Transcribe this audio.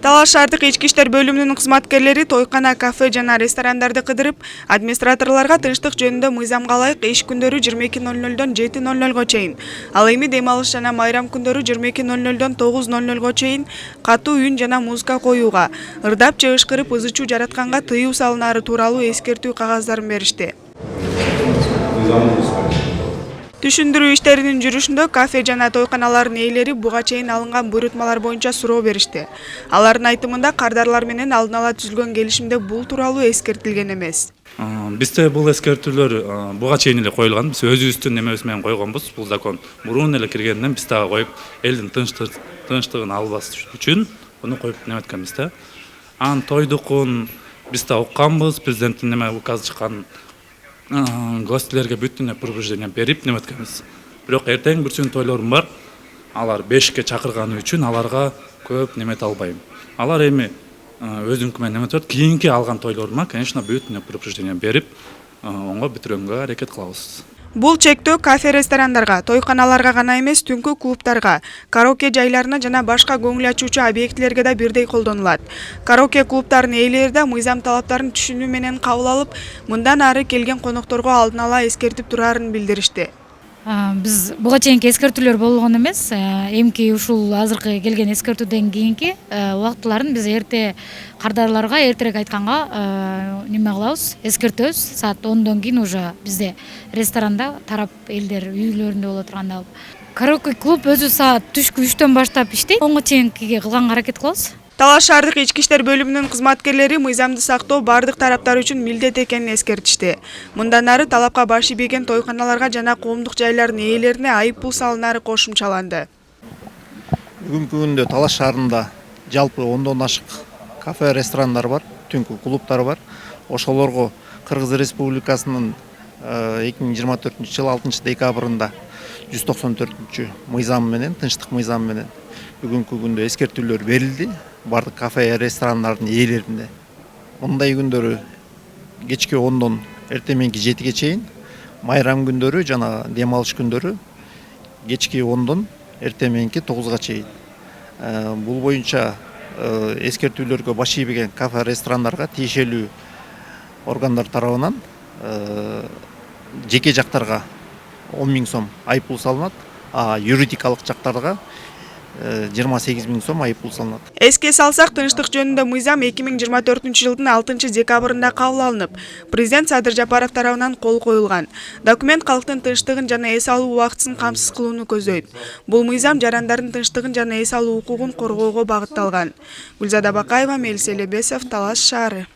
Талаш шаардык ички иштер бөлүмүнүн кызматкерлери тойкана, кафе жана ресторандарды кыдырып, администраторлорго тынчтык жөнүндө мыйзамга ылайык иш күндөрү 22:00 7:00 чейин, ал эми дем алыш жана майрам күндөрү 22:00 9:00 чейин катуу үн жана музыка коюуга, ырдап же ышкырып ызы чуу жаратканга тыюу салынаары тууралуу эскертүү кагаздарын беришти. Түшүндүрүү иштеринин жүрүшүндө кафе жана тойканалардын ээлери буга чейин алынган буйрутмалар боюнча суроо беришти. Алардын айтымында кардарлар менен алдын ала түзүлгөн келишимде бул тууралуу эскертилген эмес. Бизде бул эскертүүлөр буга чейин эле коюлган. Биз өзүбүздүн немебиз менен койгонбуз. Бул закон мурун эле киргенден биз дагы коюп, элдин тынчтыгын албас үчүн буну коюп неметкенбиз да. Анан тойдукун биз да укканбыз, президенттин неме указы чыккан гостилерге бүтүн предупреждение берип неметкенбиз. Бирок эртең bir sürü тойлорум бар. Алар 5ке чакырганы үчүн аларга көп немете албайм. Алар эми өзүнкү менен неметет. Кийинки алган тойлорума, конечно, бүтүн предупреждение берип, онго бүтүрөнгө аракет кылабыз. Бул чектөө кафе ресторандарга, тойканаларга гана эмес, түнкү клубтарга, караоке жайларына жана башка көңүл ачуучу объектилерге да бирдей колдонулат. Караоке клубтарынын ээлери да мыйзам талаптарын түшүнүү менен кабыл алып, мындан ары келген конокторго алдын ала эскертип турарын билдиришти. Биз буга чейинки эскертүүлөр болгон эмес. Эмки ушул азыркы келген эскертүүдөн кийинки убактыларын биз эрте кардарларга эртерээк айтканга неме кылабыз, эскертөбүз. Саат 10дон кийин уже бизде ресторанда тарап элдер үйлөрүндө боло турганда караоке клуб өзү саат түшкү 3төн баштап иштейт. Онго чейинкиге кылганга аракет кылабыз. Талаш шаардык ички иштер бөлүмүнүн кызматкерлери мыйзамды сактоо бардык тараптар үчүн милдет экенин эскертишти. Мындан ары талапка баш ийбеген тойканаларга жана коомдук жайлардын ээлерине айып пул салынаары кошумчаланды. Бүгүнкү күндө Талаш шаарында жалпы 10дон ашык кафе, ресторандар бар, түнкү клубтар бар. Ошолорго Кыргыз Республикасынын 2024-жыл 6 декабрында 194 мыйзам менен, тынчтык мыйзам менен бүгүнкү күндө эскертүүлөр берилди бардык кафе, ресторандардын ээлерине. Мындай күндөрү кечки 10дон эртеменки 7ге чейин, майрам күндөрү жана дем алыш күндөрү кечки 10дон эртеменки 9га чейин. Бул боюнча эскертүүлөргө баш ийбеген кафе, ресторандарга тиешелүү органдар тарабынан жеке жактарга 10 000 сом айып пул салынат, а юридикалык жактарга 28 000 сом айып пул салынат. Эске салсак, тынчтык жөнүндө мыйзам 2024-жылдын 6 декабрында кабыл алынып, президент Садыр Жапаров тарабынан кол коюлган. Документ калктын тынчтыгын жана эс алуу убактысын камсыз кылууну көздөйт. Бул мыйзам жарандардын тынчтыгын жана эс алуу укугун коргоого багытталган. Гүлзада Бакаева, Мелис Элебесов, Талаш шаары.